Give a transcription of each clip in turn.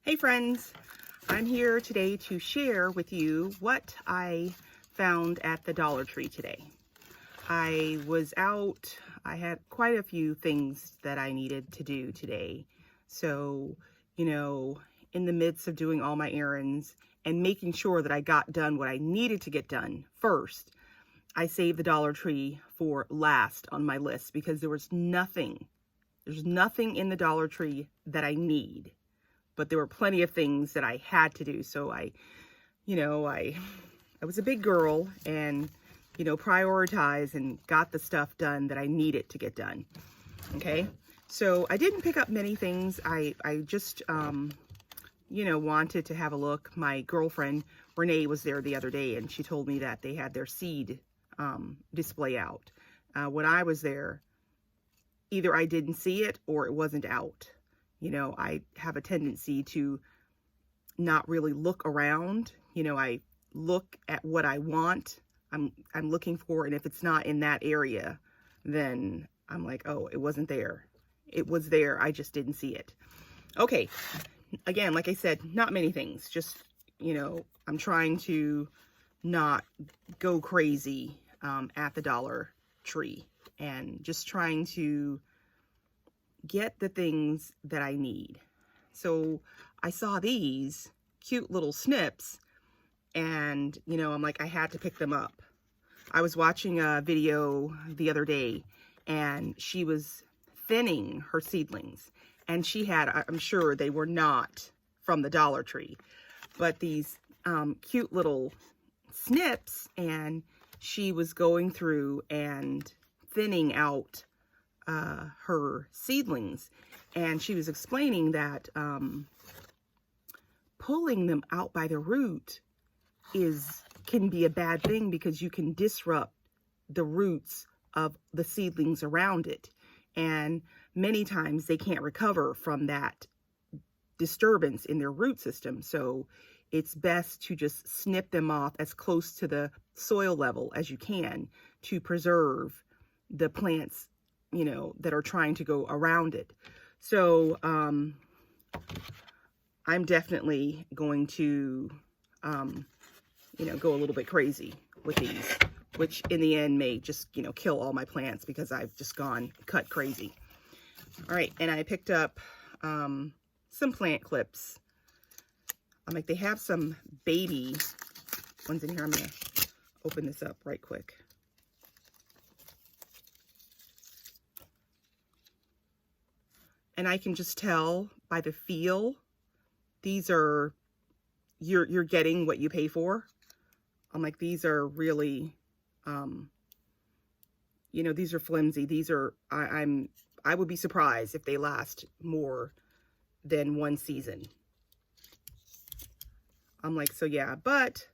Hey friends, I'm here today to share with you what I found at the Dollar Tree today. I was out, I had quite a few things that I needed to do today. So, in the midst of doing all my errands and making sure that I got done what I needed to get done first, I saved the Dollar Tree for last on my list because there's nothing in the Dollar Tree that I need. But there were plenty of things that I had to do. So I was a big girl and, prioritized and got the stuff done that I needed to get done. Okay. So I didn't pick up many things. I just, wanted to have a look. My girlfriend, Renee, was there the other day and she told me that they had their seed display out. When I was there, either I didn't see it or it wasn't out. I have a tendency to not really look around. I look at what I want, I'm looking for, and if it's not in that area, then I'm like, oh, it wasn't there. It was there, I just didn't see it. Okay, again, like I said, not many things. Just, I'm trying to not go crazy at the Dollar Tree and just trying to get the things that I need. So I saw these cute little snips and, I'm like, I had to pick them up. I was watching a video the other day and she was thinning her seedlings and she had, I'm sure they were not from the Dollar Tree, but these cute little snips, and she was going through and thinning out her seedlings, and she was explaining that pulling them out by the root can be a bad thing because you can disrupt the roots of the seedlings around it, and many times they can't recover from that disturbance in their root system. So it's best to just snip them off as close to the soil level as you can to preserve the plants that are trying to go around it. So I'm definitely going to go a little bit crazy with these, which in the end may just kill all my plants because I've just gone cut crazy. All right, and I picked up some plant clips. They have some baby ones in here. I'm gonna open this up right quick. And I can just tell by the feel, these are, you're getting what you pay for. I'm like, these are really, these are flimsy. These are, I would be surprised if they last more than one season. I'm like, so yeah, but,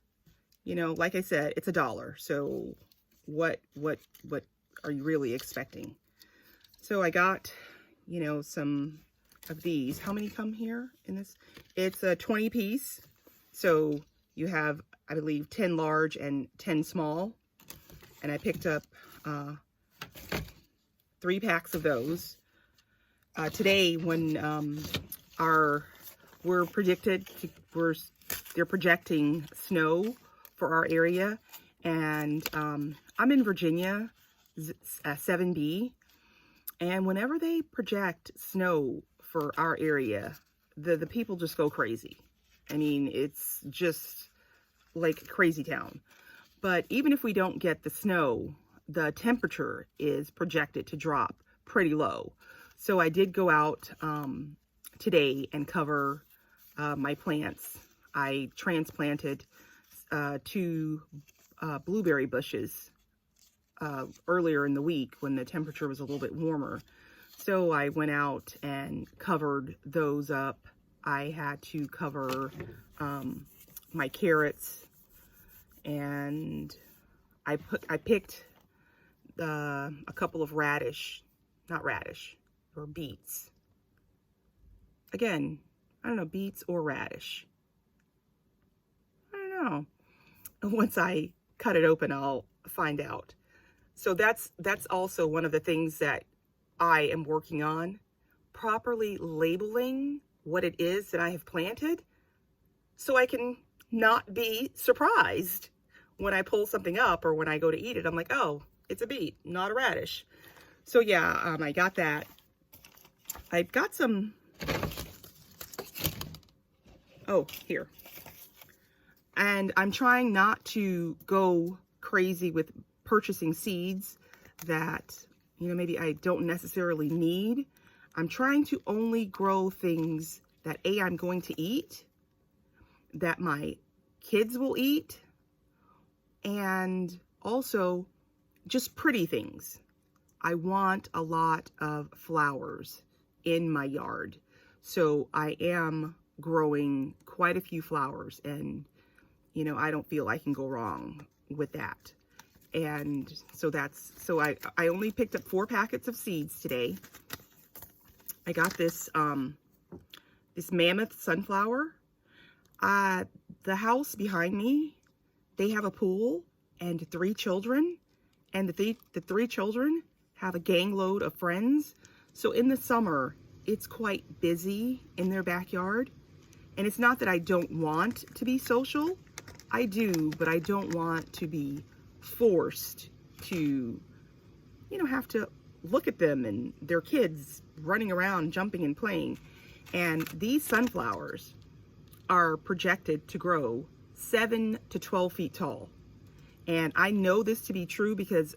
like I said, it's $1. So what are you really expecting? So I got, some of these. How many come here in this? It's a 20 piece. So you have, I believe, 10 large and 10 small. And I picked up 3 packs of those. Today, when they're projecting snow for our area. And I'm in Virginia, 7B. And whenever they project snow for our area, the people just go crazy. I mean, it's just like crazy town. But even if we don't get the snow, the temperature is projected to drop pretty low. So I did go out today and cover my plants. I transplanted 2 blueberry bushes earlier in the week when the temperature was a little bit warmer. So I went out and covered those up. I had to cover my carrots, and I picked a couple of beets. Again, I don't know, beets or radish. I don't know. Once I cut it open, I'll find out. So that's also one of the things that I am working on, properly labeling what it is that I have planted so I can not be surprised when I pull something up or when I go to eat it. I'm like, oh, it's a beet, not a radish. So yeah, I got that. I've got some, oh, here. And I'm trying not to go crazy with purchasing seeds that, you know, maybe I don't necessarily need. I'm trying to only grow things that I'm going to eat, that my kids will eat, and also just pretty things. I want a lot of flowers in my yard. So I am growing quite a few flowers, and you know, I don't feel I can go wrong with that. And so I only picked up 4 packets of seeds today. I got this, this mammoth sunflower. The house behind me, they have a pool and 3 children, and the 3 children have a gang load of friends. So in the summer, it's quite busy in their backyard. And it's not that I don't want to be social. I do, but I don't want to be forced to, you know, have to look at them and their kids running around, jumping and playing. And these sunflowers are projected to grow 7 to 12 feet tall. And I know this to be true because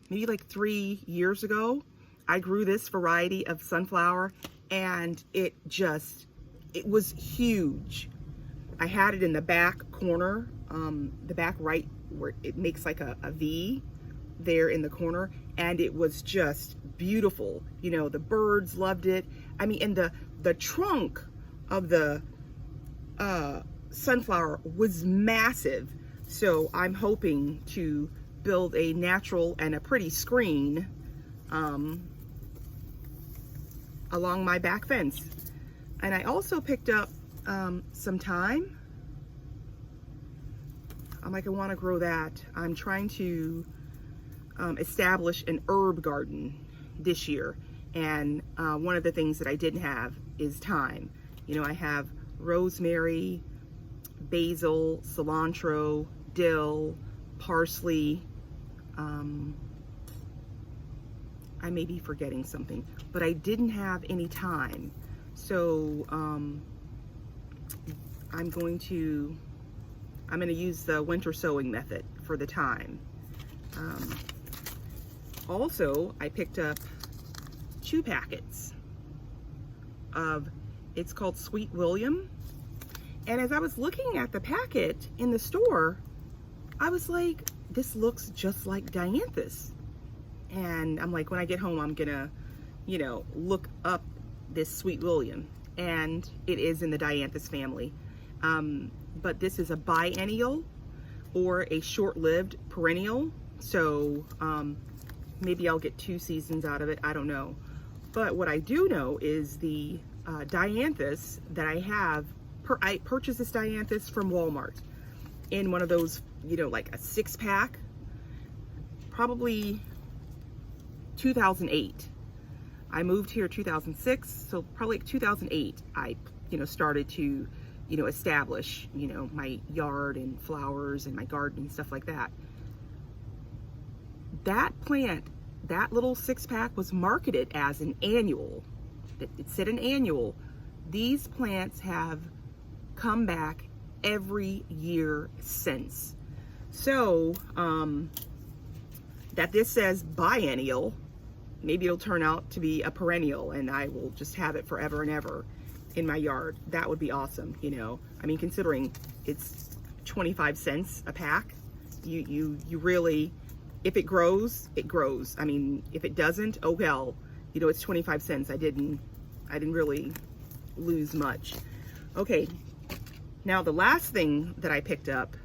maybe like 3 years ago, I grew this variety of sunflower, and it was huge. I had it in the back corner, the back right where it makes like a V there in the corner, and it was just beautiful. You know, the birds loved it. I mean, and the trunk of the sunflower was massive. So I'm hoping to build a natural and a pretty screen along my back fence. And I also picked up some thyme. I'm like, I want to grow that. I'm trying to establish an herb garden this year. And one of the things that I didn't have is thyme. You know, I have rosemary, basil, cilantro, dill, parsley. I may be forgetting something, but I didn't have any thyme. So I'm going to use the winter sowing method for the thyme. Also, I picked up 2 packets of, it's called Sweet William. And as I was looking at the packet in the store, I was like, this looks just like dianthus. And I'm like, when I get home, I'm gonna, you know, look up this Sweet William. And it is in the dianthus family. But this is a biennial or a short-lived perennial. So maybe I'll get 2 seasons out of it. I don't know. But what I do know is the dianthus that I have, I purchased this dianthus from Walmart in one of those, you know, like a 6-pack, probably 2008. I moved here 2006, so probably 2008, I, you know, started to, you know, establish, you know, my yard and flowers and my garden and stuff like that. That plant, that little 6-pack was marketed as an annual. It said an annual. These plants have come back every year since. So, that this says biennial, maybe it'll turn out to be a perennial and I will just have it forever and ever in my yard. That would be awesome, you know. I mean, considering it's 25 cents a pack, you really, if it grows, it grows. I mean, if it doesn't, oh well, you know, it's 25 cents. I didn't really lose much. Okay, now the last thing that I picked up,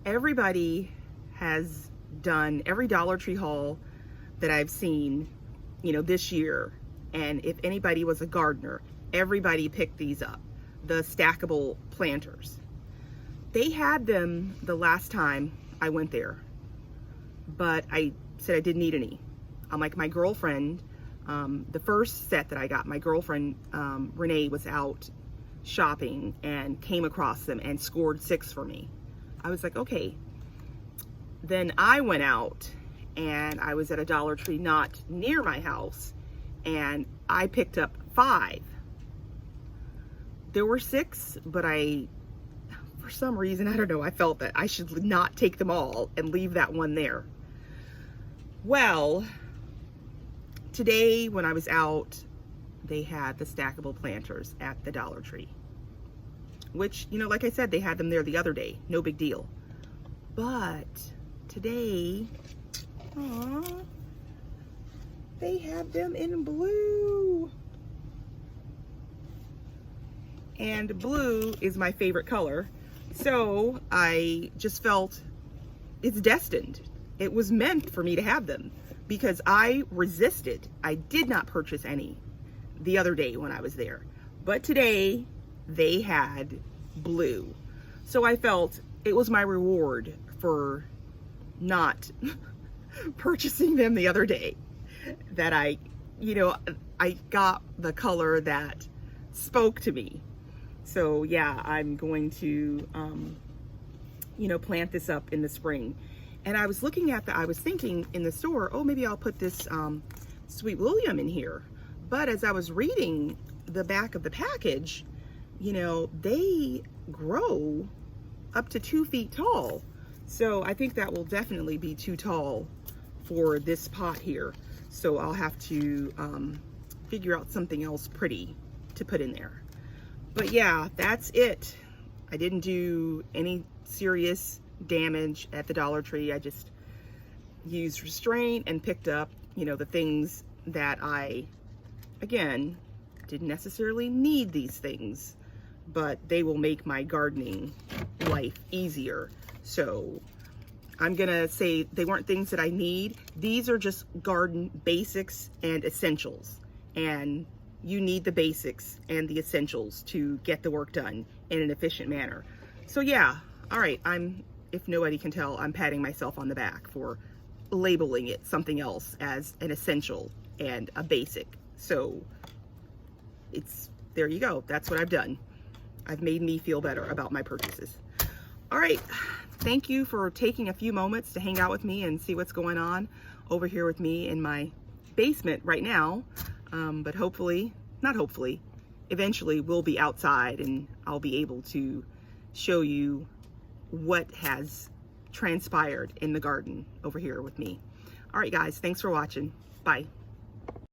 everybody has done, every Dollar Tree haul that I've seen, you know, this year, and if anybody was a gardener, everybody picked these up, the stackable planters. They had them the last time I went there, but I said I didn't need any. I'm like my girlfriend, the first set that I got, my girlfriend, Renee, was out shopping and came across them and scored 6 for me. I was like, okay. Then I went out and I was at a Dollar Tree not near my house and I picked up 5. There were 6, but for some reason, I don't know, I felt that I should not take them all and leave that one there. Well, today when I was out, they had the stackable planters at the Dollar Tree, which, you know, like I said, they had them there the other day, no big deal. But today, they have them in blue. And blue is my favorite color. So I just felt it's destined. It was meant for me to have them because I resisted. I did not purchase any the other day when I was there. But today they had blue. So I felt it was my reward for not purchasing them the other day, that I got the color that spoke to me. So yeah, I'm going to, plant this up in the spring. And I was looking at I was thinking in the store, oh, maybe I'll put this Sweet William in here. But as I was reading the back of the package, they grow up to 2 feet tall. So I think that will definitely be too tall for this pot here. So I'll have to figure out something else pretty to put in there. But yeah, that's it. I didn't do any serious damage at the Dollar Tree. I just used restraint and picked up, the things that again, didn't necessarily need these things, but they will make my gardening life easier. So I'm gonna say they weren't things that I need. These are just garden basics and essentials. And you need the basics and the essentials to get the work done in an efficient manner. So yeah, all right, if nobody can tell, I'm patting myself on the back for labeling it something else as an essential and a basic. So there you go. That's what I've done. I've made me feel better about my purchases. All right, thank you for taking a few moments to hang out with me and see what's going on over here with me in my basement right now. But eventually we'll be outside and I'll be able to show you what has transpired in the garden over here with me. All right, guys, thanks for watching. Bye.